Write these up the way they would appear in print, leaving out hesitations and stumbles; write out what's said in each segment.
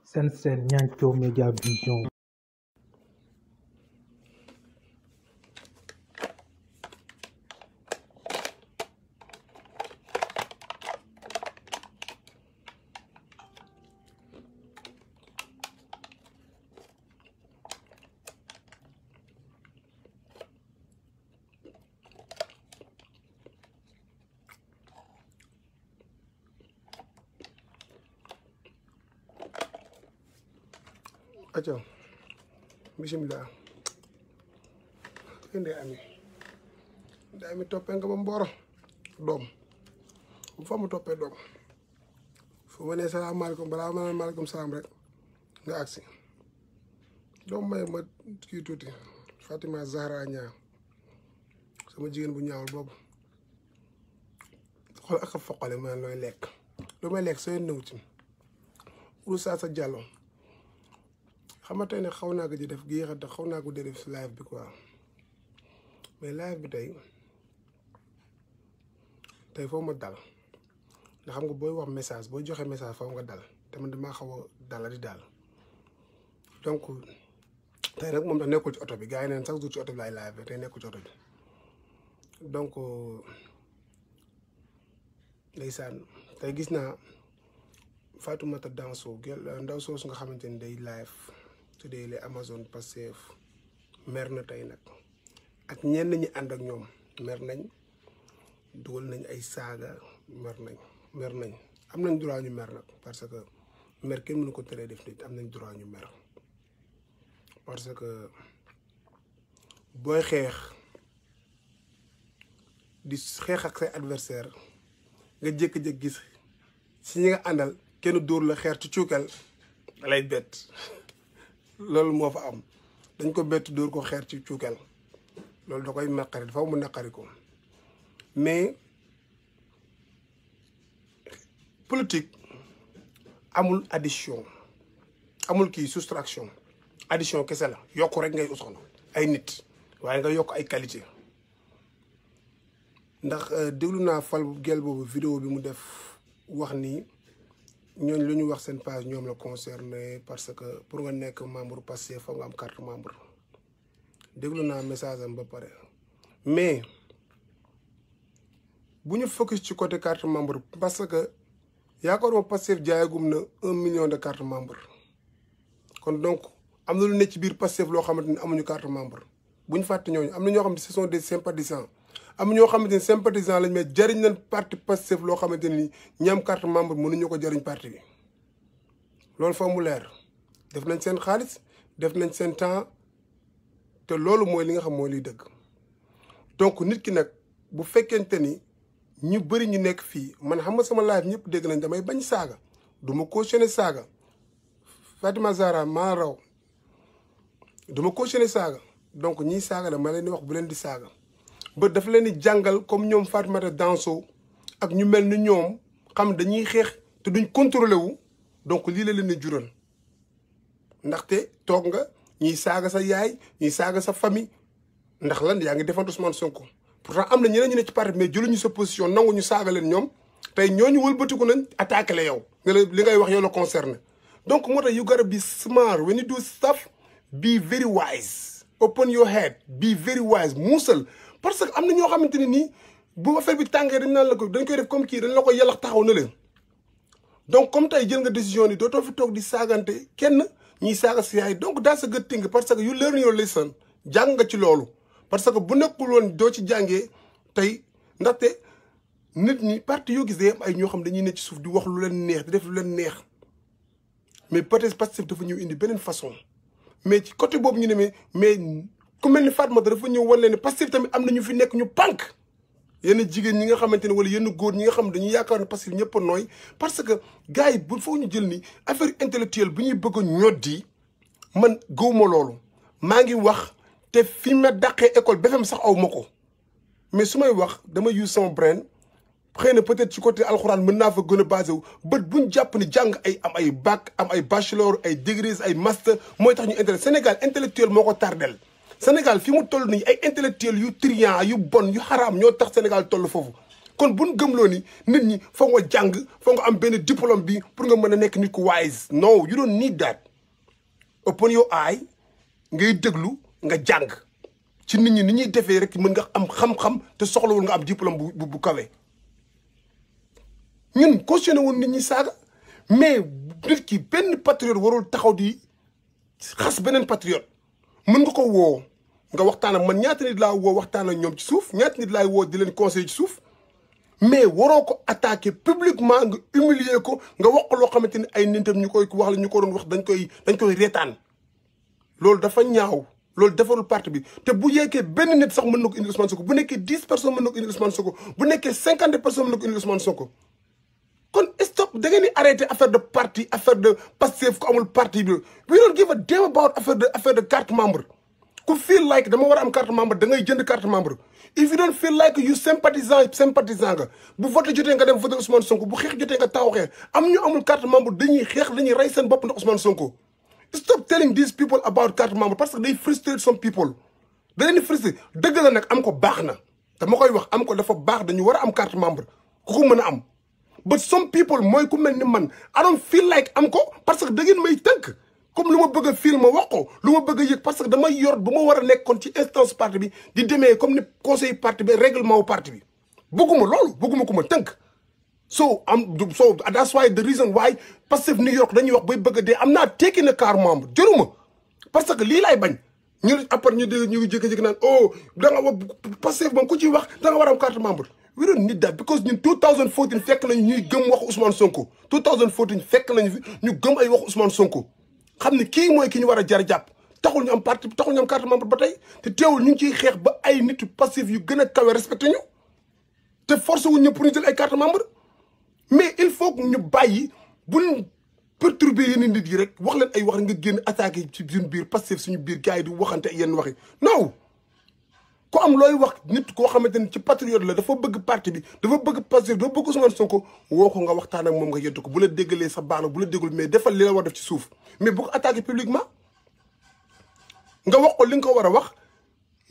Sen Nianthio Media Vision. Aco bisimilah ndey ami toppee nga ba mbooro doom bu fa mu toppee doom fu ma nee salaamaaleykum balaa ma ne maaleykum salaam rek nga agsi doom may ma kii tuuti Fatima Zahra ñaa sama jigéen bu ñaawul boobu xool ak a foqale ma looy lekk lu may lekk sooy nëw ci Oustaz sa Diallo xam nga tey ne xaw naa ko ci def géexante xaw naa ko def si live bi quoi mais live bi tey foofu ma dal ndax xam nga booy wax message booy joxe message foofu nga dal te man damaa xaw a dala di daal donc tey nag moom tax nekkul ci oto bi gars yi neen chaque jour ci oto bi laay live tey nekkul ci oto bi donc ndeysaan tey gis naa Fatoumata Danso ndaw soosu nga xamante ni day live tuddee les Amazon Pastef mer na tey nag ak ñenn ñi ànd ak ñoom mer nañ dugal nañ ay saaga mer nañ am nañ droit ñu mer nag parce que mer kenn mënu ko teree def nit am nañ droit ñu mer parce que booy xeex di xeex ak say adversaire nga jékki-jékki gis si ñi nga àndal kenn dóor la xeer ci cuukal lay bett loolu moo fa am dañ ko bett dóor ko xeer ci cuukal loolu da koy naqari dafa mu naqari ko mais politique amul addition amul kii soustraction addition kese la yokk rek ngay usoxna ay nit waaye nga yokk ay qualité ndax déglu naa fal gel boobu vidéo bi mu def wax ni ñooñ lu ñu wax seen page ñoom la concerné parce que pour nga nekk membre Pastef foog nga am carte membre déglu naa message am ba pare mais bu ñu focus ci côté carte membre parce que yaakaaruma Pastef jaayagum na 1 million de carte membre kon donc am na lu ne ci biir Pastef loo xamante ni amuñu carte membre bu ñu fàtte ñooñu am na ñoo xam ne ce sont des sympathisants am ñoo xamante ni sympathisant lañ mais jariñ nañ parti Pastef loo xamante ni ñi am carte membre mënuñu ko jariñ parti bi loolu fa mu leer def nañ seen xaalis def nañ seen temps te loolu mooy li nga xam mooy liy dëgg donc nit ki nag bu fekkente ni ñu bëri ñu nekk fii man xam nga sama live ñëpp dégg nañ damay bañ saaga du ma cautionné saaga Fatima Zahra maa raw du ma cautionné saaga donc ñiy saaga la ma leen di wax bu leen di saaga ba dafa leen di jàngal comme ñoom Fatoumata Danso ak ñu mel ni ñoom xam dañuy xeex te duñ contrôlé wu donc lii la leen di jural ndaxte toog nga ñiy saaga sa yaay ñiy saaga sa famille ndax lan yaa ngi défendre Ousmane Sonko pourtant am na ñeneen ñu ne ci parti mais jëluñu sa position nangu ñu saaga leen ñoom tey ñooñu wëlbatiku nañ attaqué la yow nga li ngay wax yow la concerné donc moo tax you gotta be smart when you do stuff be very wise open your head be very wise muusal parce que am na ñoo xamante ne nii bu affaire bi tàngee dañ naan la ko dañ koy def comme kii dañ la ko yàllax taxaw na leen donc comme tey jël nga décision ni dootoo fi toog di saagante kenn ñiy saaga si yaay donc that's a good thing parce que you learn your lesson jàng nga ci loolu parce que bu nekkul woon doo ci jàngee tey ndaxte nit ñi parti yoo gis day am ay ñoo xam dañuy ne ci suuf di wax lu leen neex di def lu leen neex mais peut-être Pastef dafa ñëw indi beneen façon mais ci côté boobu ñu ne mais ku mel ni Fatoumata dafa ñëw wan leen ne Pastef tamit am na ñu fi nekk ñu pànk yenn jigéen ñi nga xamante ne wala yenn góor ñi nga xam dañuy yaakaar ne Pastef ñëpp a nooy parce que gars yi bu foog ñu jël ni affaire intellectuelle bu ñuy bëgg a ñoddi man gëwuma loolu maa ngi wax te fi ma dàqee école BFEM sax aw ma ko mais su may wax dama use sama brain xëy na peut-être ci côté alxuraan mën naa fa gën a basé wu bët buñ jàpp ni jàng ay am ay bac am ay bachelor ay degrees ay master mooy tax ñu intellect Sénégal intellectuel moo ko tardel Sénégal fi mu toll nii ay intellectuels yu triant yu bon yu xaraam ñoo tax Sénégal toll foofu kon buñ gëmloo ni nit ñi foog nga jàng foog nga am benn diplôme bi pour nga mën a nekk nit ku wise no you don't need that open your eye ngay déglu nga jàng ci nit ñi ni ñuy defee rek mën nga am xam-xam te soxlawul nga am diplôme bu kawe ñun cautionné woon nit ñi saaga mais nit ki benn patriote warul taxaw di xas beneen patriote mën nga ko woo nga waxtaan ak man ñaata nit laa woo waxtaan ak ñoom ci suuf ñaata nit laay woo di leen conseiller ci suuf mais waroo ko attaquer publiquement nga humilier ko nga wax ko loo xamante ni ay nitam ñu koy wax la ñu ko doon wax dañ koy reetaan loolu dafa ñaaw loolu defarul parti bi te bu yeggee benn nit sax mën na ko indi Ousmane Sonko bu nekkee 10 personnes mën na ko indi Ousmane Sonko bu nekkee 50 personnes mën na ko indi Ousmane Sonko kon stop da ngeen di arrêté affaire de parti affaire de Pastef ko amul parti bi we don't give a damn about affaire de carte membre ku feel like dama war a am carte membre da ngay jënd carte membre if you don't feel like you sympathisant nga bu vote jotee nga dem voter Ousmane Sonko bu xeex jotee nga taw xeex am ñu amul carte membre dañuy xeex dañuy rey seen bopp ndax Ousmane Sonko stop telling these people about carte membre parce que day frustrate some people da leen di frustré dëgg la nag am ko baax na dama koy wax am ko dafa baax dañu war a am carte membre ku ko mën a am but some people mooy ku mel ni man I don't feel like am ko parce que da ngeen may tënk comme lu ma bëgg a film ma wax ko lu ma bëgg a yëg parce que dama yor bu ma war a nekkoon ci instance parti bi di demee comme ni conseil parti bi règlement wu parti bi bëgguma loolu bëgguma ku ma tënk so that's why the reason why Pastef New York dañuy wax bay bëgg a dee am naa tekki na carte membre jëruma parce que lii laay bañ ñu après ñu dégg ñu jékki-jékki naan oh da nga wax Pastef moom ku ciy wax da nga war a am carte membre we don't need that because ñun 2014 fekk nañu ñuy gëm waxu Ousmane Sonko 2014 fekk nañu fi ñu gëm ay waxu Ousmane Sonko xam ne kii mooy ki ñu war a jar jàpp taxul ñu am parti taxul ñu am carte membre ba tey te teewul ñu ngi ciy xeex ba ay nitu Pastef yu gën a kawe respecté ñu te forcé wuñ ñu pour ñu jël ay carte membre mais il faut que ñu bàyyi buñ perturber yenn nit yi rek wax leen ay wax nga génn attaqué ci suñu biir Pastef suñu biir gars yi di waxante ay yenn waxi non ku am looy wax nit koo xamante ni ci patriote la dafa bëgg parti bi dafa bëgg Pastef dafa bëgg Ousmane Sonko woo ko nga waxtaan ak moom nga yeddu ko bu la déggalee sa baax na bu la déggul mais defal li la war def ci suuf mais bu ko attaqué publiquement nga wax ko li nga ko war a wax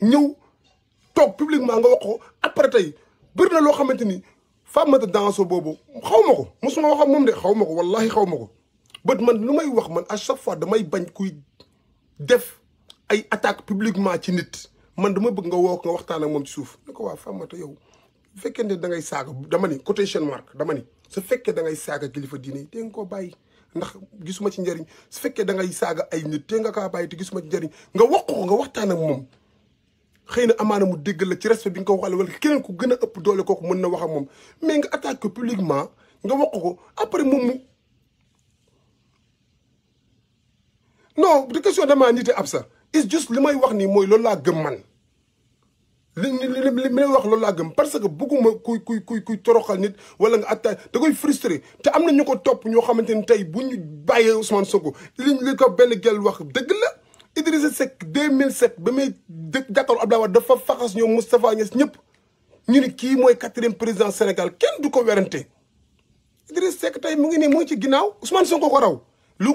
ñëw toog publiquement nga wax ko après tey bëri na loo xamante ni Fatoumata Danso boobu xaw ma ko mosuma wax ak moom de xaw ma ko wallahi xaw ma ko bët man lu may wax man à chaque fois damay bañ kuy def ay attaque publiquement ci nit man dama bëgg nga woo ko nga waxtaan ak moom ci suuf ne ko waa Fatoumata yow bu fekkee ne da ngay saaga dama ni quotation mark dama ni su fekkee da ngay saaga kilifa diine yi te nga koo bàyyi ndax gisuma ci njëriñ su fekkee da ngay saaga ay nit te nga kaa bàyyi te gisuma ci njëriñ nga wax ko nga waxtaan ak moom xëy na amaana mu déggal la ci respect bi nga ko waxale wala keneen ku gën a ëpp doole kooku mën na wax ak moom mais nga attaque ko publiquement nga wax ko après moom mu non de question damaa nite ab sa it's just li may wax nii mooy loolu laa gëm man li may wax loolu laa gëm parce que bëgguma kuy toroxal nit wala nga attaque da koy frustré te am na ñu ko topp ñoo xamante ni tey bu ñu bàyyee Ousmane Sonko li ko benn gel wax dëgg la Idrissa Seck 2007 ba muy jàkkaarloo Abdoulaye Wade dafa faxas ñoom Moustapha Niasse ñëpp ñu ni kii mooy 4e président Sénégal kenn du ko werante Idrissa Seck tey mu ngi nii mu ngi ci ginnaaw Ousmane Sonko ko raw lu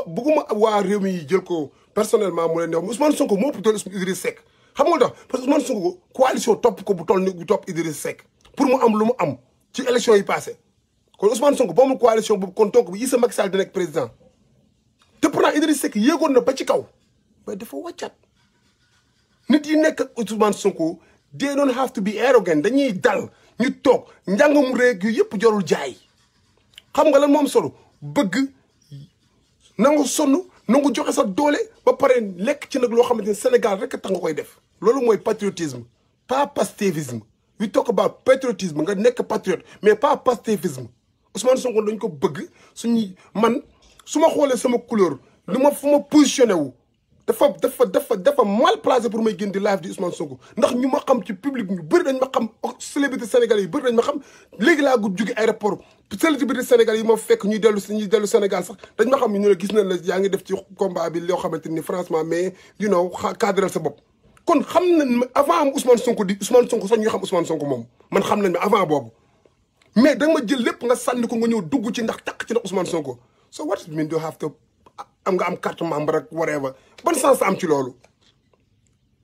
bëgguma waa réew mi yi jël ko personnellement mu leen di wax Ousmane Sonko moo ëpp doole Idrissa Seck xam nga tax parce que Ousmane Sonko coalition topp ko bu toll ni bu topp Idrissa Seck pour mu am lu mu am ci élection yi passé kon Ousmane Sonko boo amul coalition boobu kon donc bi Issa Macky Sall di nekk président te pourtant Idrissa Seck yéegoon na ba ci kaw mais dafa wàccaat nit yi nekk ak Ousmane Sonko they don't have to be arrogant dañuy dal ñu toog njàngam réeg yu yëpp jarul jaay xam nga lan moom solo bëgg nangu sonn nangu joxe sa doole ba pare lekk ci nag loo xamante ni Sénégal rek tax nga koy def loolu mooy patriotisme pas pastéfisme we talk about patriotisme nga nekk patriote mais pas pastéfisme Ousmane Sonko dañ ko bëgg suñuy man su ma xoolee sama couleur lu ma fu ma positionné wu dafa mal placé pour may génn di live di Ousmane Sonko ndax ñu ma xam ci public ñu bëri dañ ma xam célébrité sénégalais yi bëri dañ ma xam léegi laa gudd jóge aéroport célébrité sénégalais yi ma fekk ñuy dellu Sénégal sax dañ ma xam ñu ne gis nañ la yaa ngi def ci combat bi loo xamante ni franchement mais you know cadrel sa bopp kon xam nañ avant am Ousmane Sonko di Ousmane Sonko sax ñu xam Ousmane Sonko moom man xam nañ ma avant boobu mais da nga ma jël lépp nga sànni ko nga ñëw dugg ci ndax takk ci ndax Ousmane Sonko so what it mean do have to am nga am carte membre rek whatever ban sens am ci loolu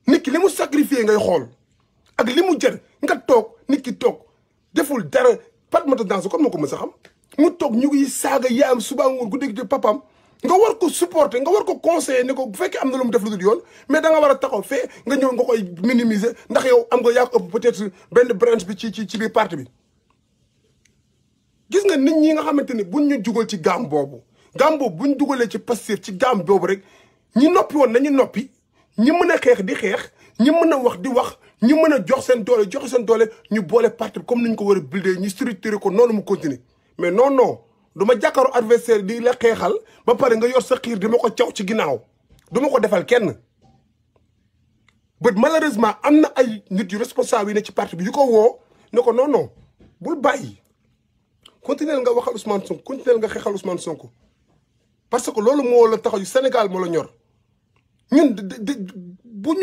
nit ki li mu sacrifié ngay xool ak li mu jër nga toog nit ki toog deful dara Fatoumata Danso kon moo ko mës a xam mu toog ñu ngi saaga yaayam suba ngoon gu dégg papaam nga war ko supporter nga war ko conseiller ne ko bu fekkee am na lu mu def lu dul yoon mais da nga war a taxaw fee nga ñëw nga koy minimiser ndax yow am nga yaa ko ëpp peut-être benn branche bi ci biir parti bi. gis nga nit ñi nga xamante ni buñ ñu jugal ci gaam boobu buñ dugalee ci Pastef ci gaam boobu rek ñi noppi woon nañu noppi ñi mën a xeex di xeex ñi mën a wax di wax ñi mën a joxe seen doole ñu boole parti bi comme ni ñu ko war a buildee ñu structuré ko noonu mu continuer mais non du ma jàkkaaru adversaire di la xeexal ba pare nga yor sa xiir di ma ko caw ci ginnaaw du ma ko defal kenn. but malheureusement am na ay nit yu responsable yi ne ci parti bi yu ko woo ne ko non bul bàyyi continuer nga waxal Ousmane Sonko continuer nga xeexal Ousmane Sonko parce que loolu moo la taxaw yu Sénégal moo la ñor ñun bu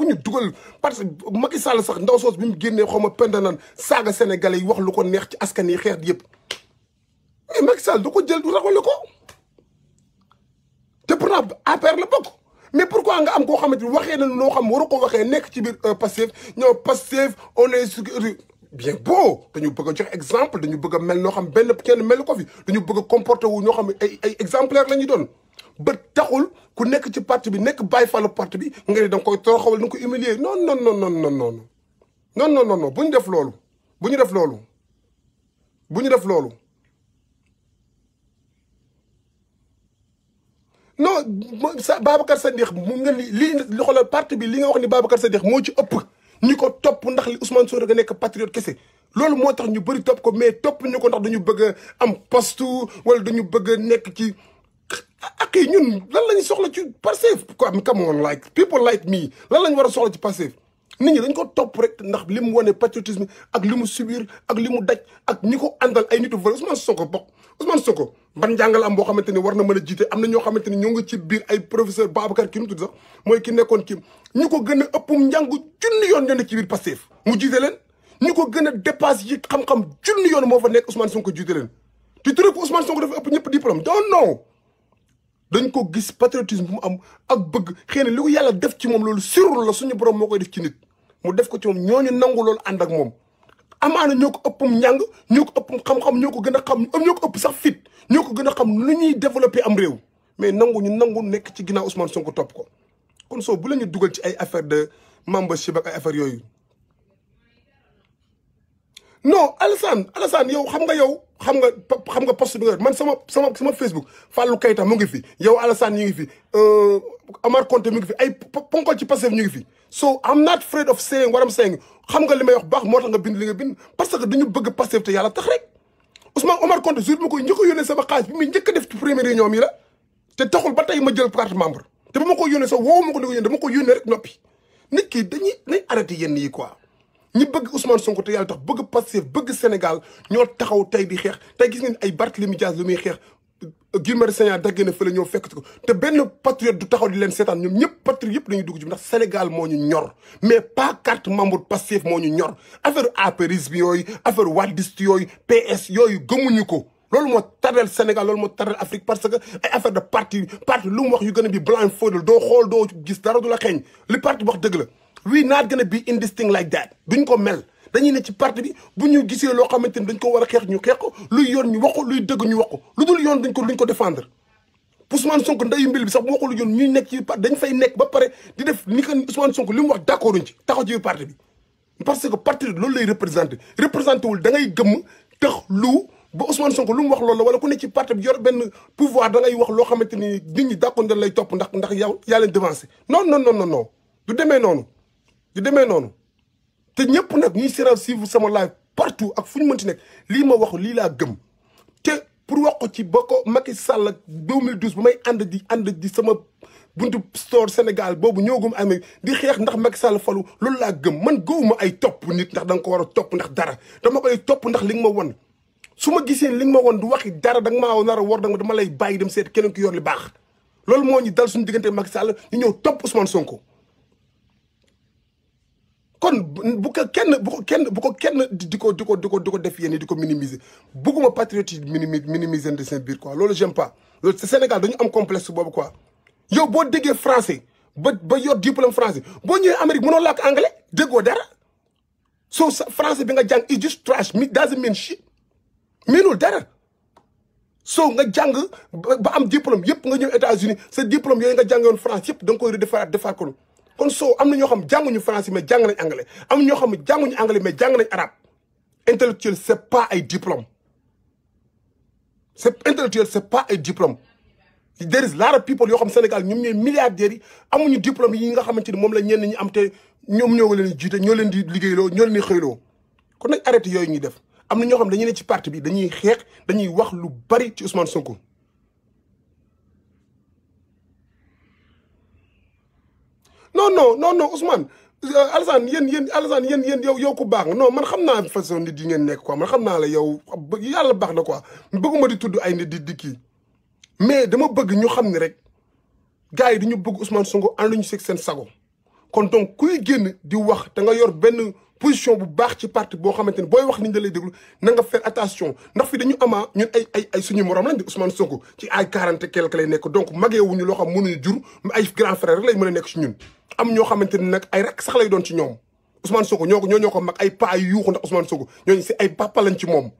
ñu dugal parce que Macky Sall sax ndaw soos bi mu génnee xaw ma pendanan saaga sénégalais yi wax lu ko neex ci askan yi xeex yëpp mais Macky Sall du ko jël du ragale ko te pourtant APR la bokk mais pourquoi nga am koo xamante ni waxee na noo xam waru ko waxee nekk ci biir Pastef ñoo Pastef on est bien beau dañu bëgg a jox exemple dañu bëgg a mel noo xam benn kenn mel ko fi dañu bëgg a comporter wu ñoo xam ay exemplaire la ñuy doon ba taxul ku nekk ci parti bi nekk bàyyi fàllu parti bi nga ne da nga koy toroxawal da nga koy humilier non bu ñu def loolu bu ñu def loolu non Babacar Sadikh mu nga lii xoolal parti bi li nga wax ni Babacar Sadikh moo ci ëpp ñi ko topp ndax li Ousmane Sonko nga nekk patriote kese loolu moo tax ñu bëri topp ko mais topp ñu ko ndax dañu bëgg a am poste wala dañu bëgg a nekk ci ak yi ñun lan lañu soxla ci Pastef quoi come on like people like me lan lañu war a soxla ci Pastef nit ñi dañ ko topp rek ndax li mu wane patriotisme ak li mu subir ak li mu daj ak ñi ko àndal ay nitu valeur Ousmane Sonko ban njàngal am boo xamante ni war na mën a jiite am na ñoo xamante ni ñoo ngi ci biir ay professeur Babacar ki nu tudd sax mooy ki nekkoon ki ñu ko gën a ëppum njàng junni yoon ñoo nekk ci biir Pastef mu jiite leen ñu ko gën a dépasse yi xam-xam junni yoon moo fa nekk Ousmane Sonko jiite leen te turé ko Ousmane Sonko dafa ëpp ñëpp diplôme non dañ ko gis patriotisme bu mu am ak bëgg xëy na li ko yàlla def ci moom loolu sirru la suñu borom moo koy def ci nit mu def ko ci moom ñooñu nangu loolu ànd ak moom amaana ñoo ko ëppum njàng ñoo ko ëppum xam-xam ñoo ko gën a xam ñoo ko ëpp sax fit ñoo ko gën a xam lu ñuy développé am réew mais nangu nekk ci ginnaaw Ousmane Sonko topp ko kon soo bu la ñu dugal ci ay affaire de membership ak ay affaire yooyu non Alassane yow xam nga poste bi nga man sama Facebook Fallou Keita mu ngi fi yow Alassane ñu ngi fi Omar Konté mu ngi fi ay ponkol ci Pastef ñu ngi fi so I'm not afraid of saying what I'm saying xam nga li may wax baax moo tax nga bind li nga bind parce que dañu bëgg Pastef te yàlla tax rek Ousmane Omar Konté jour bi ma koy njëkk a yónnee sama xaalis bi muy njëkk a def ci première réunion yi la te taxul ba tey ma jël carte membre te ba ma ko yónnee sax woowu ma ko ni ko yónnee dama ko yónnee rek noppi nit ki nañ arrêté yenn yi quoi ñi bëgg Ousmane Sonko te yàlla tax bëgg Pastef bëgg Sénégal ñoo taxaw tey di xeex tey gis ngeen ay Barthélémy Dias lu muy xeex Guy Marius Sagna daggee na fële ñoo fekk ko te benn patriote du taxaw di leen seetaan ñoom ñëpp patriote yëpp dañuy dugg ci ndax Sénégal moo ñu ñor mais pas carte membre Pastef moo ñu ñor affaire apérisme yooyu affaire wadiste yooyu PS yooyu gëmuñu ko loolu moo tardel Sénégal loolu moo tardel Afrique parce que ay affaire de parti lu mu wax yu gën a bi blindfolded doo xool doo gis dara du la xeeñ li parti bi wax dëgg la we not gonna be in this thing like that duñ ko mel dañuy ne ci parti bi bu ñu gisee loo xamante ni dañ ko war a xeex ñu xeex ko luy yoon ñu wax ko luy dëgg ñu wax ko lu dul yoon duñ ko défendre Ousmane Sonko ndeyu mbil bi sax bu waxul lu yoon ñuy nekk ci parti dañ fay nekk ba pare di def ni ko Ousmane Sonko li mu wax d'accord uñ ci taxaw ci biir parti bi parce que parti loolu lay représenté wul da ngay gëmm tax lu ba Ousmane Sonko lu mu wax loolu la wala ku ne ci parti bi yor benn pouvoir da ngay wax loo xamante ni nit ñi d'accord dañ lay topp ndax yow yaa leen devancé non du demee noonu te ñëpp nag ñuy seetaan suivre sama live partout ak fu ñu mënti nekk lii ma wax lii laa gëm te pour wax ko ci ba ko Macky Sall ak 2012 bu may ànd di sama buntu store Sénégal boobu ñëwagum amee di xeex ndax Macky Sall falu loolu laa gëm man gëwuma ay topp nit ndax da nga ko war a topp ndax dara dama koy topp ndax li nga ma won su ma gisee li nga ma won du waxi dara da nga maa nar a war dama lay bàyyi dem seet keneen ki yor li baax loolu moo ñu dal suñu diggante Macky Sall ñu ñëw topp Ousmane Sonko. kon bu ko kenn di ko def yéen di ko minimiser bëgguma patriote minimiser de seen biir quoi loolu j'aime pas loolu c'est Sénégal dañu am complexe boobu quoi yow boo déggee français ba yor diplôme français boo ñëwee Amérique mënoo làkk anglais déggoo dara so français bi nga jàng is just trash mi doesn't mean shit miinul dara so nga jàng ba am diplôme yëpp nga ñëw États-Unis sa diplôme yooyu nga jàngoon France yëpp da nga koy redefaraat defaat ko kon so am na ñoo xam jànguñu français mais jàng nañ anglais am na ñoo xam jànguñu anglais mais jàng nañ arabe intellectuel c'est pas ay diplôme c'est pas ay diplôme there is lot of people yoo xam Sénégal ñoom ñooy milliardaires yi amuñu diplôme yi nga xamante ni moom la ñenn ñi am te ñoom ñoo leen di jiite ñoo leen di liggéeyloo ñoo leen di xëyloo kon nag arrêté yooyu ñuy def am na ñoo xam dañuy ne ci parti bi dañuy xeex dañuy wax lu bari ci Ousmane Sonko. non Ousmane Alassane yéen yow ku baax nga non man xam naa façon nit yi ngeen nekk quoi man xam naa la yow yàlla baax na quoi bëgguma di tudd ay nit di kii mais dama bëgg ñu xam ne rek gars yi dañu bëgg Ousmane Sonko ànduñu seeg seen sago kon donc kuy génn di wax da nga yor benn position bu baax ci parti boo xamante ni booy wax ni ñu da lay déglu na nga faire attention ndax fi dañu amaa ñun ay suñu morom lañ di Ousmane Sonko ci ay 40 quelque lay nekk donc mageewuñu loo xam mënuñu jur ay grand frère rek lay mën a nekk ci ñun am ñoo xamante ni nag ay rek sax lay doon ci ñoom Ousmane Sonko ñoo ko mag ay paa yu yuuxu ndax Ousmane Sonko ñooñu si ay papa lañ ci moom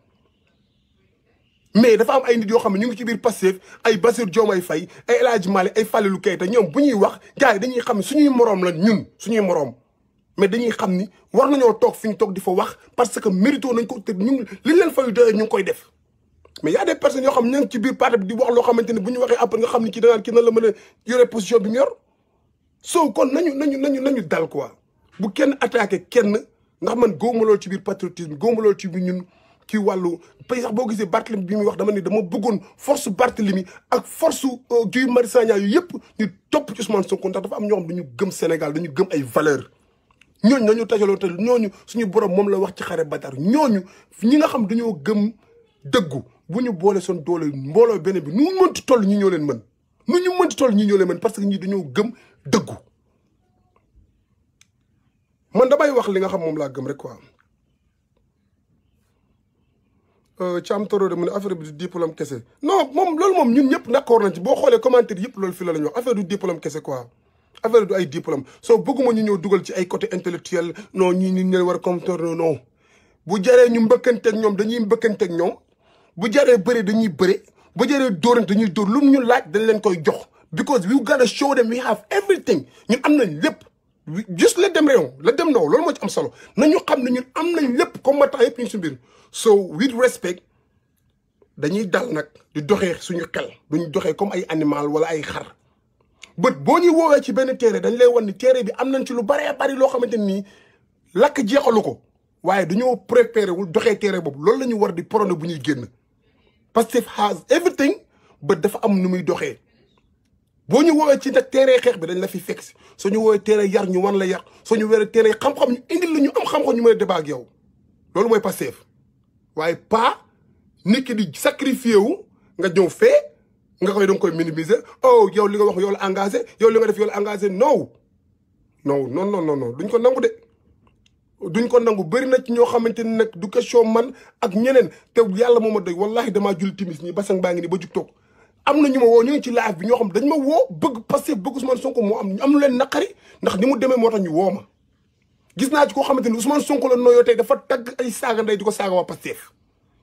mais dafa am ay nit yoo xam ne ñu ngi ci biir Pastef ay Bassirou Diomaye Faye ay El Hadji Malick ay Fallou Keita ñoom bu ñuy wax gars yi dañuy xam ne suñuy moroom la ñun suñuy moroom mais dañuy xam ni war nañoo toog fi ñu toog di fa wax parce que mérito nañ ko te ñu li leen fay doyee ñu ngi koy def mais y a des personnes yoo xam ne ñu ngi ci biir parti bi di wax loo xamante ne bu ñu waxee après nga xam ni kii danaan kii nan la mën a yore position bi mu yor so kon nañu dal quoi bu kenn attaqué kenn ndax man góoma loolu ci biir patriotisme góoma loolu ci biir ñun ci wàllu pay sax boo gisee Barthélemy bi muy wax dama ne dama bëggoon force Barthélemy ak force Guy Marius Sagna yu yëpp ñu topp ci Ousmane Sonko ndax dafa am ñoo xam dañu gëm Sénégal dañu gëm ay valeur ñooñu nañu tajaloo te ñooñu suñu borom moom la wax ci xare Badar ñooñu ñi nga xam dañoo gëm dëggu bu ñu boole seen doole mbooloo benn bi nu ñu mënti toll ñi ñoo leen mën nu ñu mënti toll ñi ñoo leen mën parce que ñi dañoo gëm dëggu man damay wax li nga xam moom laa gëm rek quoi Thiam Toro de mu ne affaire bi du diplôme kese non moom loolu moom ñun ñëpp d'accord nañ ci boo xoolee commentaire yëpp loolu fi la ñu wax affaire du diplôme kese quoi affaire du ay diplôme soo bëgguma ñu ñëw dugal ci ay côté intellectuel non ñii ñu ne war a compter non bu jaree ñu mbëkkanteeg ñoom dañuy mbëkkanteeg ñoom bu jaree bëre dañuy bëre bu jaree dóorante dañuy dóor lu ñu laaj dañ leen koy jox because we gotta show them we have everything ñun am nañ lépp juste la dem réew la dem naw loolu moo ci am solo nañu xam ne ñun am nañ lépp combattant yëpp ñu si mbir so with respect dañuy dal nag di doxee suñu xel duñu doxee comme ay animal wala ay xar bët boo ñuy woowee ci benn téere dañ lay wan ni téere bi am nañ ci lu baree bari loo xamante nii lakk jeexalu ko waaye dañoo préparé wul doxee téere boobu loolu la ñu war di prôné bu ñuy génn Pastef has everything bët dafa am nu muy doxee boo ñu woowee ci nag téere xeex bi dañ la fi fekk si soo ñu woowee téere yar ñu wan la yar soo ñu woowee téere xam-xam ñu indil la ñu am xam-xam ñu mën a débat ak yow loolu mooy Pastef waaye pas nit ki di sacrifié wu nga ñëw fee nga koy danga koy minimiser oh yow li nga wax yow la engagé yow li nga def yow la engagé non duñ ko nangu de duñ ko nangu bëri na ci ñoo xamante ni nag du question man ak ñeneen te yàlla moo ma doy wallahi damaa julli timis nii basang baa ngi nii ba jug toog am na ñu ma woo ñu ngi ci live bi ñoo xam dañ ma woo bëgg Pastef bëgg Ousmane Sonko moo am lu leen naqari ndax ni mu demee moo tax ñu woo ma gis naa ci koo xamante ni Ousmane Sonko la nooyoo tey dafa tagg ay saaga ndey di ko saaga waa Pastef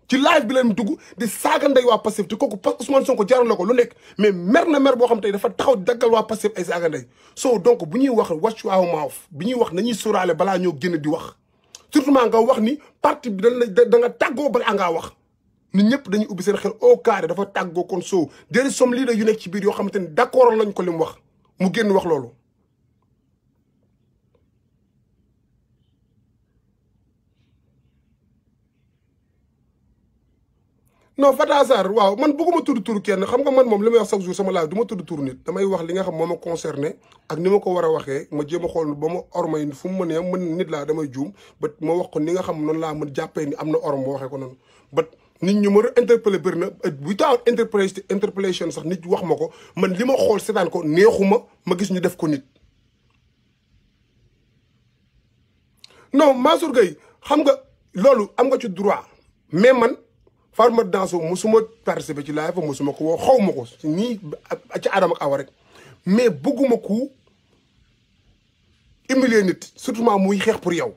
ci live bi leen dugg di saaga ndey waa Pastef te kooku Ousmane Sonko jaral la ko lu nekk mais mer na mer boo xam tey dafa taxaw daggal waa Pastef ay saaga ndey so donc bu ñuy wax watch our mouth bi ñuy wax nañuy sóoraale balaa ñoo génn di wax surtout maa nga wax ni parti bi da nga tàggoo ba ngaa wax nit ñëpp dañuy ubbi seen xel au carré dafa tàggoo kon soo déri som lii da yu nekk ci biir yoo xamante ni d'accord lañ ko li mu wax mu génn wax loolu non Fata Sarr waaw man bëgguma tudd tur kenn xam nga man moom li may wax chaque jour sama live du ma tudd tur nit damay wax li nga xam moo ma concerné ak ni ma ko war a waxee ma jéem a xool ba ma ormay fu mu mënee mën nit laa damay juum ba ma wax ko ni nga xam noonu laa mën jàppee ni am na orm boo waxee ko noonu ba nit ñu ma interpellé bëri na without interpellation sax nit wax ma ko man li ma xool seetaan ko neexuma ma gis ñu def ko nit non Mansour Gueye xam nga loolu am nga ci droit mais man Farma Danso musuma participer ci live musuma ko woo xaw ma ko nii ci Adama ak Awa rek mais bëgguma ku humilier nit surtout muy xeex pour yow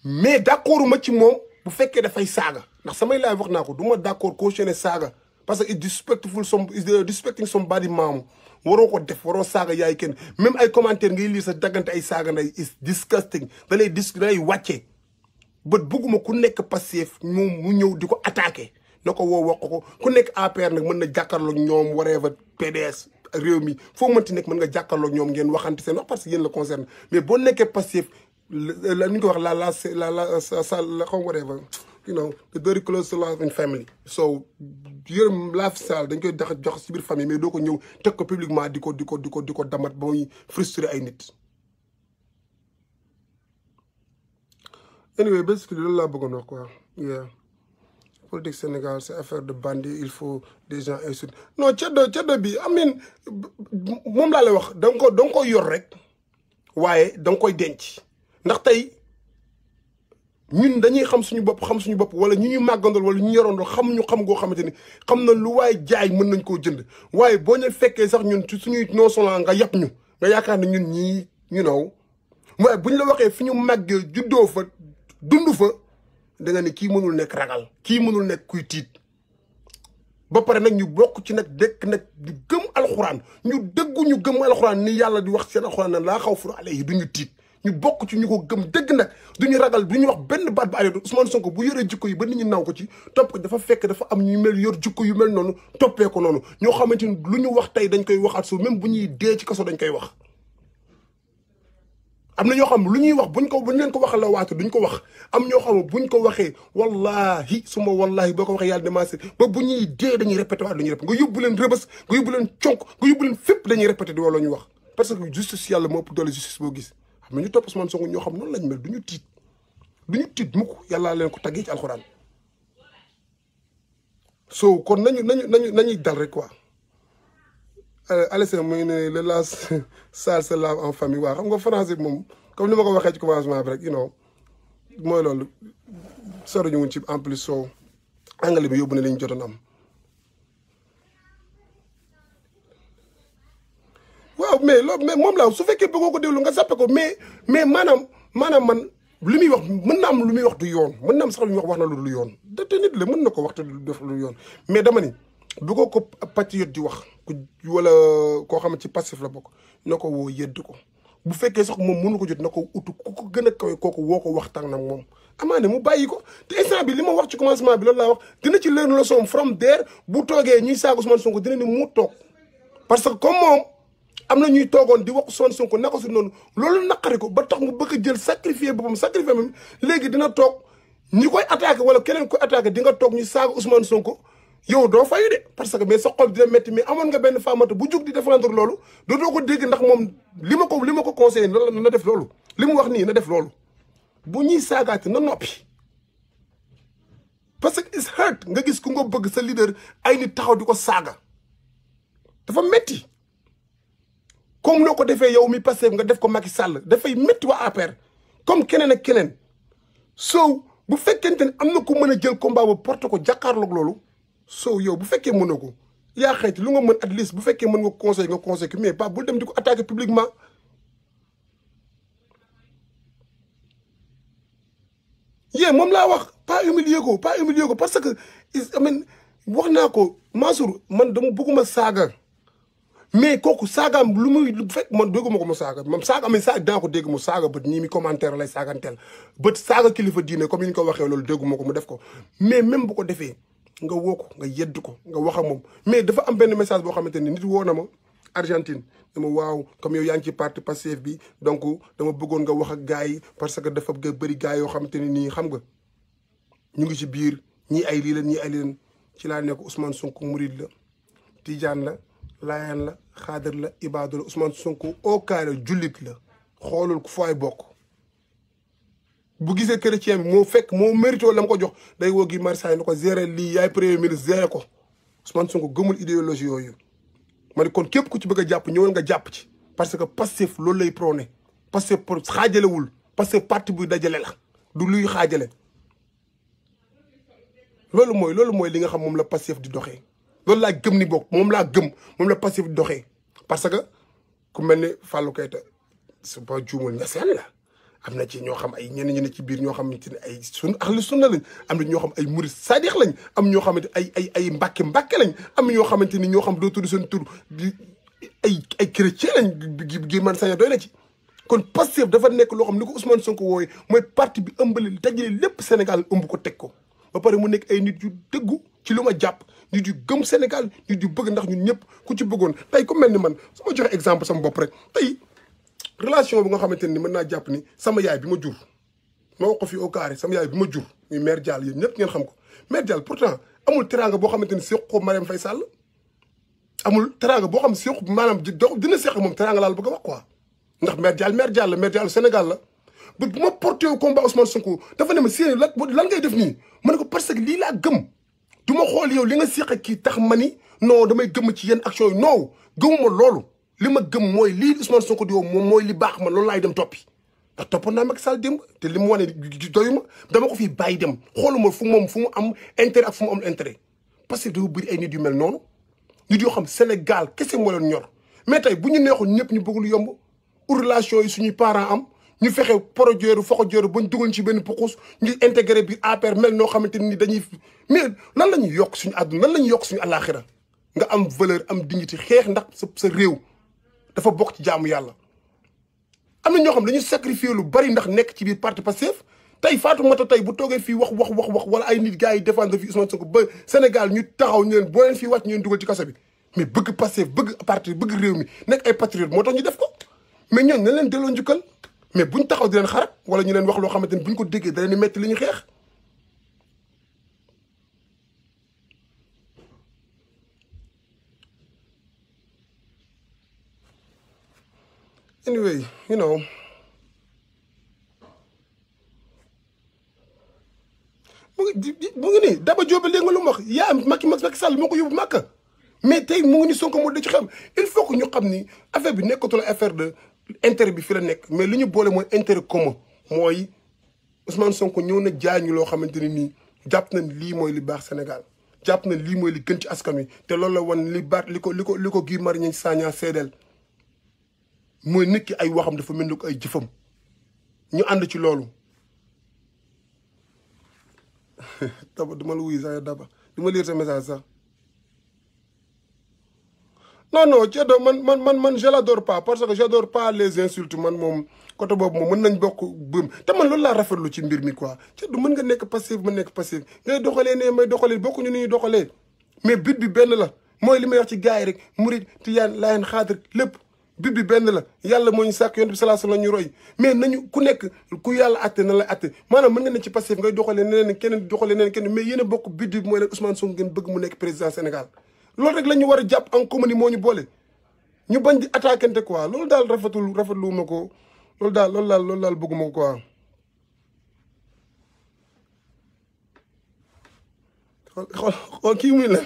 mais d'accord ma ci moom bu fekkee dafay saaga ndax samay laay wax naa ko du ma d'accord cautionner saaga parce que disrespecting somebody maamu waroo ko def waroo saaga yaay kenn même ay commentaire ngay lire sa daggante ay saaga nday is disgusting da lay wàccee bët bugguma ku nekk Pastef moom mu ñëw di ko attaqué na ko woo wax ko ku nekk APR nag mën na jàkkaarloog ñoom whatever PDS réew mi foo mënti nekk mën nga jàkkaarloog ñoom ngeen waxante seen wax parce que yéen la concerne mais boo nekkee Pastef la ñu ko wax la xaw whatever you know the very close to life in family so yërëm lifestyle dañ koy jox ci biir famille mais doo ko ñëw teg ko publiquement di ko damat ba muy frustré ay nit. Anyway, basically loolu laa bëggoon wax quoi yeah politique Sénégal c'est affaire de bandit il faut des gens insultes non ceddo bi amin moom laa lay wax da nga koy yor rek waaye da nga koy denc ndax tey ñun dañuy xam suñu bopp wala ñu màggandool wala ñu yoroondoo xam goo xamante ni xam na lu waaye jaay mën nañ koo jënd waaye boo ñu fekkee sax ñun ci suñuy non seulement nga yàpp ñu nga yaakaar ne ñun ñii you know waaye buñ la waxee fi ñu màggee juddoo fa dund fa da nga ne kii mënul nekk ragal kii mënul nekk kuy tiit ba pare nag ñu bokk ci nag dëkk nag ñu gëm alxuraan ñu dëggu ñu gëm alxuraan ni yàlla di wax seen alxuraan nan laa xawfun alayhim duñu tiit ñu bokk ci ñu ko gëm dëgg nag duñu ragal duñu wax benn baat ba ale Ousmane Sonko bu yoree jikko yi ba nit ñi naw ko ci topp ko dafa fekk dafa am ñu mel yor jikko yu mel noonu toppee ko noonu ñoo xamante ni lu ñu wax tey dañ koy waxaat su même bu ñuy dee ci kaso dañ koy wax am na ñoo xam lu ñuy wax buñ leen ko waxal la waatu duñ ko wax am ñoo xam buñ ko waxee wallahi suma wallahi boo ko waxee yàlla demancé ba bu ñuy dee dañuy répété waat lu ñuy répété nga yóbbu leen rëbës nga yóbbu leen conk nga yóbbu leen fépp dañuy répété di wala ñu wax parce que justice yàlla moo ëpp doole justice boo gis xam na ñu topp Ousmane Sonko ñoo xam noonu lañ mel duñu tiit mukk yàllaa leen ko taggee ci alxuraan so kon nañuy dal rek quoi Alessane mu ngi ne le las sale se lave en famille waaw xam nga français bi moom comme ni ma ko waxee ci commencement bi rek you know mooy loolu soriñu wuñ ci en plus soo anglais bi yóbbu na li ñu jotoon am waaw mais moom laa su fekkee bëggoo ko déglu nga zappe ko mais maanaam man li muy wax mën na am lu muy wax du yoon mën na am sax lu muy wax na lu du yoon te nit la mën na ko wax te du def lu yoon mais dama ni bu ko patriote di wax wala koo xam ne ci passif la bokk na ko woo yedd ko bu fekkee sax moom mënu ko jot na ko utu ku ko gën a kawe kooku woo ko waxtaan nag moom amaane mu bàyyi ko te instant bi li ma wax ci commencement bi loolu laa wax dina ci learn leçon from there bu toogee ñuy saaga Ousmane Sonko dina ni mu toog parce que comme moom am na ñuy toogoon di wax Ousmane Sonko naka su noonu loolu naqari ko ba tax mu bëgg a jël sacrifier boppam sacrifier moom léegi dina toog ñi koy attaqué wala keneen koy attaqué di nga toog ñu saaga Ousmane Sonko yow doo fayu de parce que mais sa xol dina métti mais amoon nga benn faamata bu jug di défendre loolu dootoo ko dégg ndax moom li ma ko conseillé na def loolu li mu wax nii na def loolu bu ñuy saagaate na noppi parce que it's hurt nga gis ku nga bëgg sa leader ay nit taxaw di ko saaga dafa métti comme noo ko defee yow mi Pastef nga def ko Macky Sall dafay métti waa APR comme keneen ak keneen so bu fekkente ne am na ku mën a jël combat ba porte ko jàkkaarloog loolu so yow bu fekkee mën na ko yaa xayti lu nga mën at least bu fekkee mën nga conseil ko mais pas bul dem di ko attaquer publiquement moom laa wax pas humilier ko parce que wax naa ko Mansour man dama bëgguma saaga mais kooku saagaam lu muy fekk man dégguma ko mu saaga man saaga daa ko dégg mu saaga bët ñii mi commentaire lay saaganteel bët saaga kilifa diine comme ni ñu ko waxee loolu dégguma ko mu def ko mais même bu ko defee nga woo ko nga yedd ko nga wax ak moom mais dafa am benn message boo xamante ni nit woo na ma Argentine dama waaw comme yow yaa ngi ci parti Pastef bi donc dama bëggoon nga wax ak gars yi parce que dafa bëri gars yoo xamante ni nii xam nga ñu ngi ci biir ñii ay lii leen ci laa nekk Ousmane Sonko murid la Tijaan la Laayaan la Xaadar la Ibaadu la Ousmane Sonko au carré jullit la xoolul ku fooy bokk bu gisee chrétien bi moo mérito la ma ko jox day woo gi Marseille na ko gérer lii yaay premier ministre gérer ko Ousmane Sonko gëmul idéologie yooyu ma ne kon képp ku ci bëgg a jàpp ñëwal nga jàpp ci parce que Pastef loolu lay prôné Pastef pour xaajalewul Pastef parti buy dajale la du luy xaajale loolu mooy li nga xam moom la Pastef di doxee loolu laa gëm ni bokk moom laa gëm moom la Pastef di doxee parce que ku mel ni Fallou Keita c'est pas juumul Ñaseen la am na ci ñoo xam ay ñenn ñu ne ci biir ñoo xamante ne ay ahlu sunna lañ am na ñoo xam ay murid sadiq lañ am ñoo xamante ay mbàkke lañ am ñoo xamante ni ñoo xam doo tudd seen tur ay chrétien lañ gi man saña doy na ci. kon Pastef dafa nekk loo xam ni ko Ousmane Sonko wooye mooy parti bi ëmbale dajale lépp Sénégal ëmb ko teg ko ba pare mu nekk ay nit yu dëggu ci lu ma jàpp nit yu gëm Sénégal nit yu bëgg ndax ñun ñëpp ku ci bëggoon tey ku mel ni man su ma joxe exemple sama bopp rek tey relation bi nga xamante ni mën naa jàpp ni sama yaay bi ma jur ma wax ko fii au carré sama yaay bi ma jur muy mère Diall yéen ñëpp ngeen xam ko mère Diall pourtant amul teraanga boo xamante ni séq ko Marième Faye Sall amul teraanga boo xam séq maanaam dina séq moom teraanga laal bëgg a wax quoi ndax mère Diall Sénégal la bu ma porté au combat Ousmane Sonko dafa ne ma séen lan ngay def nii ma ne ko parce que lii laa gëm du ma xool yow li nga séq kii tax ma ni non damay gëm ci yenn action yi non gëmuma loolu li ma gëm mooy lii Ousmane Sonko di yow moom mooy li baax ma loolu laay dem toppi ndax toppoon naa Macky Sall démb te li mu wane doyuma dama ko fii bàyyi dem xooluma fu mu am intérêt ak fu mu am intérêt parce que dafa bëri ay nit yu mel noonu nit yoo xam Sénégal kese moo leen ñor mais tey bu ñu neexoon ñëpp ñu bëgg lu yomb pour relation yi suñuy parents am ñu fexe projeeru foxojeeru bañ dugal ci benn pukus ñu intégré bi APR mel noo xamante ni dañuy mais lan la ñuy yokk suñu àdduna lan la ñuy yokk suñu àllaaxira nga am valeur am dignité xeex ndax sa réew dafa bokk ci jaamu yàlla. am na ñoo xam dañuy sacrifier lu bari ndax nekk ci biir parti Pastef tey Fatoumata tey bu toogee fii wax wala ay nit gars yi défendre fii Ousmane Sonko ba Sénégal ñu taxaw ñu leen boo leen fii wàcc ñu leen dugal ci kaso bi mais bëgg Pastef bëgg parti bëgg réew mi nekk ay patriote moo tax ñu def ko mais ñoon na leen delloo njukkal mais buñ taxaw di leen xarab wala ñu leen wax loo xamante ni buñ ko déggee da leen di metti li ñu xeex. Anyway, you know, mu ngi nii Daba Diop léegi nga lu mu wax yaa Macky Sall moo ko yóbbu Makka mais tey mu ngi ni Sonko moo da ci xam il faut que ñu xam ni affaire bi nekkatul affaire de intérêt bi fi la nekk mais li ñu boole mooy intérêt commun mooy Ousmane Sonko ñëw na jaay ñu loo xamante ne nii jàpp nañ lii mooy li baax Sénégal jàpp nañ lii mooy li gën ci askan wi te loolu la wan li baax li ko Guy Marius Sagna seedeel mooy nit ki ay waxam dafa mel ni ko ay jëfam ñu ànd ci loolu Daba duma la wuyu sax Daba duma lire sa message sax non Ceddo man je l'adore pas parce que j'adore pas les insultes man moom côté boobu moom mën nañ bokk bëm te man loolu laa rafetlu ci mbir mi quoi Ceddo mën nga nekk passif ma nekk passif ngay doxalee ne may doxalee bokkuñu ni ñuy doxalee mais but bi benn la mooy li may wax ci gars yi rek murid tijaan laayeen xaadir lépp but bi benn la yàlla moo ñu sàkk yonent bi sallallahu alayhi wasallam ñu roy mais nañu ku nekk ku yàlla atte na la atte maanaam mën nga ne ci passif ngay doxalee neneen keneen doxalee neneen keneen mais yéen a bokk but bi mooy leen Ousmane Sonko ngeen bëgg mu nekk président Sénégal loolu rek la ñu war a jàpp en commun moo ñu boole ñu bañ di attaquante quoi loolu daal rafetlu ma ko loolu daal bëgguma ko quoi xool kii muy la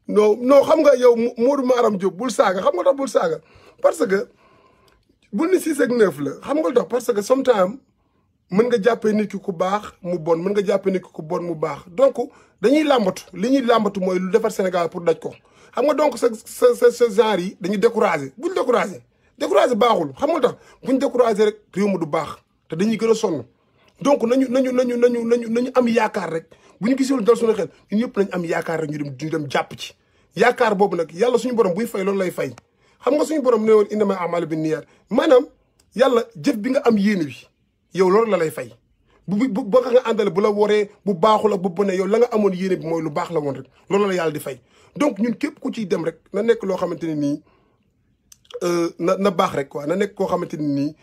non xam nga yow Modou Maram Diop bul saaga xam nga tax bul saaga parce que bul ni 6 ak 9 la xam nga tax parce que sometimes mën nga jàppee nit ki ku baax mu bon mën nga jàppee nit ki ku bon mu baax donc dañuy làmbatu li ñuy làmbatu mooy lu defar Sénégal pour daj ko xam nga donc sa genre yi dañuy découragé buñ découragé baaxul xam nga tax buñ découragé rek réew mi du baax te dañuy gën a sonn donc nañu am yaakaar rek bu ñu gisul dal suñu xel ñun ñëpp nañu am yaakaar rek ñu dem jàpp ci yaakaar boobu nag yàlla suñu borom buy fay loolu lay fay xam nga suñu borom ne woon innamal a'maalu binniyaat maanaam yàlla jëf bi nga am yéene bi yow loolu la lay fay ba nga àndale bu la waree bu baaxul ak bu bonee yow la nga amoon yéene bi mooy lu baax la woon rek loolu la yàlla di fay donc ñun képp ku ciy dem rek na nekk loo xamante ne nii na baax rek quoi na nekk koo xamante ne nii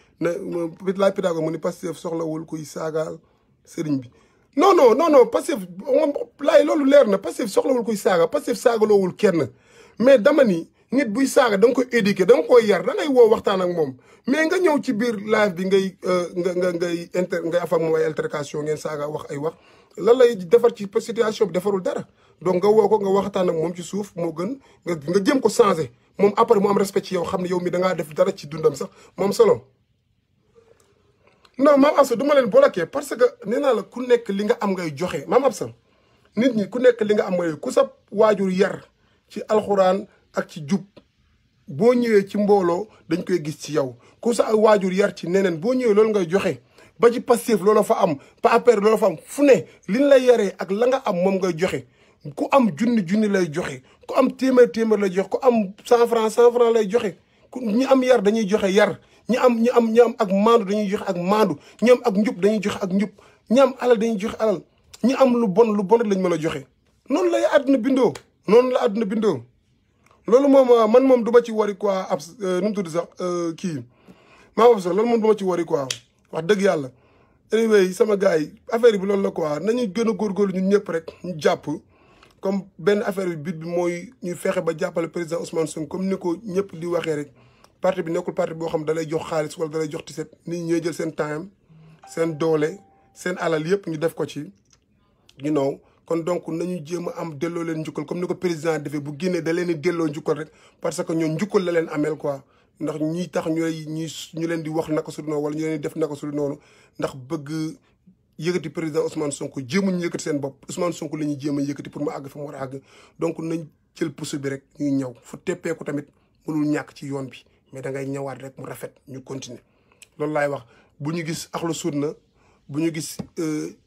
laay pédagogue mu ni Pastef soxlawul kuy saagaal sëriñ bi non Pastef laay loolu leer na Pastef soxlawul kuy saaga Pastef saagaloowul kenn mais dama ni nit buy saaga da nga koy éduquer da nga koy yar da ngay woo waxtaan ak moom mais nga ñëw ci biir live bi ngay afak moom ay altercation ngeen saaga wax ay wax lan lay defar ci situation bi defarul dara donc nga woo ko nga waxtaan ak moom ci suuf moo gën nga jëm ko changer moom après mu am respect ci yow xam ne yow mi da ngaa def dara ci dundam sax moom solo non Mame Absa du ma leen bloqué parce que nee naa la ku nekk li nga am ngay joxe Mame Absa nit ñi ku nekk li nga am ngay ku sa waajur yar ci alxuraan ak ci jub boo ñëwee ci mbooloo dañ koy gis ci yow ku sa waajur yar ci neneen boo ñëwee loolu ngay joxe ba ci Pastef loola fa am pa APR loola fa am fu ne liñ lay yaree ak la nga am moom ngay joxe ku am junni lay joxe ku am téeméer lay joxe ku am 100 francs lay joxe ñi am yar dañuy joxe yar ñi am ak maandu dañuy joxe ak maandu ñi am ak njub dañuy joxe ak njub ñi am alal dañuy joxe alal ñi am lu bon lañ mën a joxe noonu lay àdduna bindoo noonu la àdduna bindoo loolu moom man moom du ma ci wari quoi ab nu mu tudd sax kii maa ab sax loolu moom du ma ci wari quoi wax dëgg yàlla anyway sama gars yi affaire bi loolu la quoi nañu gën a góorgóorlu ñun ñëpp rek ñu jàpp comme benn affaire bi bi mooy ñu fexe ba jàppale président Ousmane Sonko comme ni ko ñëpp di waxee rek parti bi nekkul parti boo xam da lay jox xaalis wala da lay jox tiset nit ñi ñooy jël seen temps seen doole seen alal yëpp ñu def ko ci you know kon donc nañu jéem a am delloo leen njukkal comme ni ko président defee bu génnee da leen di delloo njukkal rek parce que ñoom njukkal la leen ameel quoi ndax ñi tax ñu leen di wax naka su noonu wala ñu leen di def naka su noonu ndax bëgg yëkkati président Ousmane Sonko jéemuñu yëkkati seen bopp Ousmane Sonko la ñuy jéem a yëkkati pour mu àgg fi mu war a àgg donc nañ jël pousse bi rek ñuy ñëw fu teppeeku tamit mënul ñàkk ci yoon bi mais da ngay ñëwaat rek mu rafet ñu continuer loolu laay wax bu ñu gis axlu sunna bu ñu gis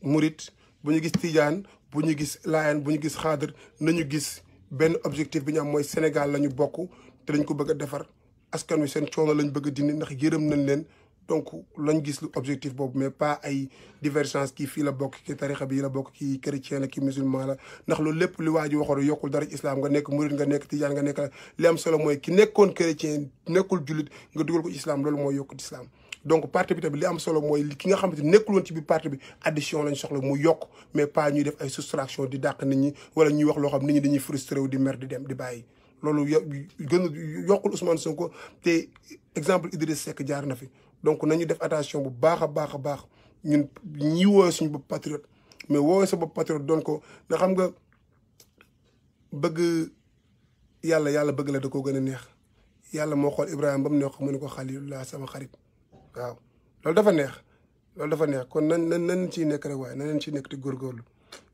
murit bu ñu gis tijaan bu ñu gis laayeen bu ñu gis xaadar nañu gis benn objectif bi ñu am mooy Sénégal la ñu bokk te dañ ko bëgg a defar askan wi seen coono lañ bëgg a dindi ndax yërëm nañ leen donc lañ gis lu objectif boobu mais pas ay divergence kii fii la bokk ki tarixa bi la bokk kii chrétien la kii musulman la ndax loolu lépp li waa ji waxoon yokkul dara islam nga nekk murit nga nekk tijaan nga nekk li am solo mooy ki nekkoon chrétien nekkul jullit nga dugal ko islam loolu mooy yokk islam donc parti bi tamit li am solo mooy ki nga xamante nekkul woon ci biir parti bi addition lañ soxla mu yokk mais pas ñuy def ay soustraction di dàq nit ñi wala ñuy wax loo xam nit ñi dañuy frustré wu di mer di dem di bàyyi loolu gën a yokkul Ousmane Sonko te exemple Idriss Seck jaar na fi donc nañu def attention bu baax a baax a baax ñun ñi woowee suñu bopp patriote mais woowee sa bopp patriote doon ko nga xam nga bëgg yàlla bëgg la da koo gën a neex yàlla moo xool Ibrahima ba mu neex ko mu ne ko xalilullah sama xarit waaw loolu dafa neex kon nañ ciy nekk rek waaye nañ ciy nekk di góorgóorlu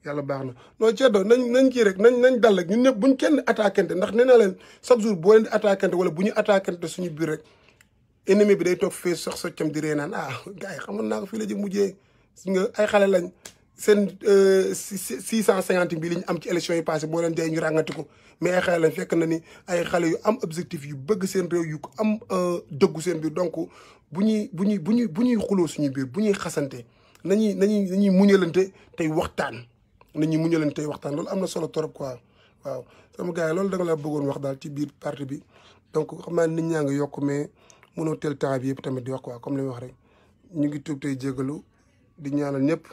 yàlla baax na non Ceddo nañ kii rek nañ dal rek ñun ñëpp buñ kenn attaquante ndax nee naa leen chaque jour boo leen di attaquante wala bu ñu attaquante suñu biir rek ennemi bi day toog fee sox soccam di ree naan gars yi xamoon naa ko fii la ji mujjee nga ay xale lañ seen 650 bi li ñu am ci élection yi passé boo leen dee ñu ràngati ko mais ay xale lañ fekk na ni ay xale yu am objectif yu bëgg seen réew yu ko am dëggu seen biir donc bu ñuy xuloo suñu biir bu ñuy xasante nañuy muñalante tey waxtaan loolu am na solo trop quoi waaw sama gars yi loolu da nga la bëggoon wax daal ci biir parti bi donc xam naa nit ñaa ngi yokk mais mënoo tel temps bi yëpp tamit di wax quoi comme li ma wax rek ñu ngi tuub tey jégalu di ñaanal ñëpp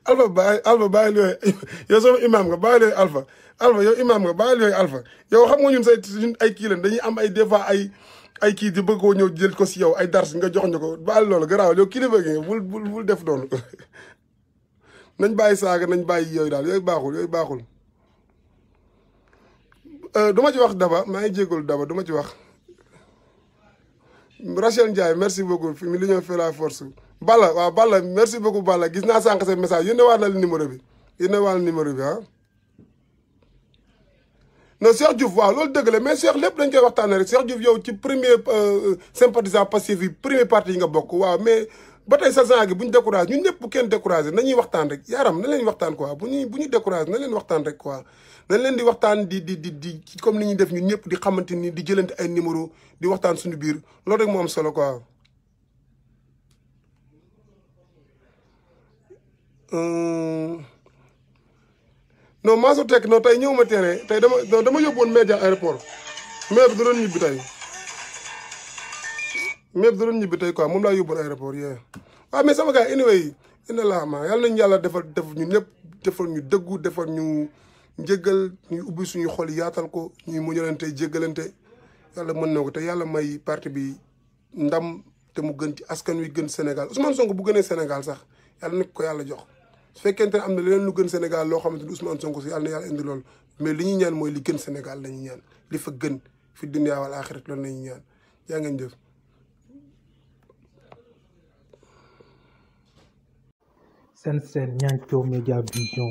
alpha bàyyi yooyu yow sama imam nga bàyyi yooyu alpha yow imam nga bàyyi yooyu alpha yow xam nga ñun ay kii lañ dañuy am ay des fois ay kii di bëgg koo ñëw jël ko si yow ay dars nga jox ñu ko bàyyi loolu garaaw yow kilifa gi bul def noonu nañ bàyyi saaga nañ bàyyi yooyu daal yooyu baaxul du ma ci wax Daba maa ngi jégalu Daba du ma ci wax Rachel Ndiaye merci beaucoup fi mi l'union fait la force Balla waaw Balla merci beaucoup Balla gis naa sànq sa message yónnee waat na la numéro bi non Cheikh Diouf waaw loolu dëgg la mais Cheikh lépp dañ koy waxtaanee rek Cheikh Diouf yow ci premier sympathisant Pastef yi premier parti yi nga bokk waaw mais ba tey sa gi bu ñu découragé ñun ñëpp bu kenn découragé nañuy waxtaan rek yaram na leen waxtaan quoi bu ñu découragé na leen waxtaan rek quoi nañ leen di waxtaan di comme ni ñuy def ñun ñëpp di xamante ni di jëlante ay numéro di waxtaan suñu biir loolu rek moo am solo quoi. non Mansour Seck non tey ñëw ma terrain tey dama yóbbuwoon média aéroport mais bi da doon ñibbi tey quoi moom laa yóbbuwoon aéroport yee waaw mais sama gars anyway ina laa ma yàlla nañu yàlla defal ñu ñëpp defal ñu dëggu defal ñu njëggal ñu ubbi suñu xol yaatal ko ñuy muñalante jéggalante yàlla mën na ko te yàlla may parti bi ndam te mu gën ci askan wi gën Sénégal Ousmane Sonko bu gënee Sénégal sax yàlla nekk ko yàlla jox su fekkente ne am na leneen lu gën Sénégal loo xamante ni Ousmane Sonko si yàlla na yàlla indi loolu mais li ñuy ñaan mooy li gën Sénégal la ñuy ñaan li fa gën fi dunya wal aaxirat loolu la ñuy ñaan yaa ngeen jëf. seen Nianthio Média Vision.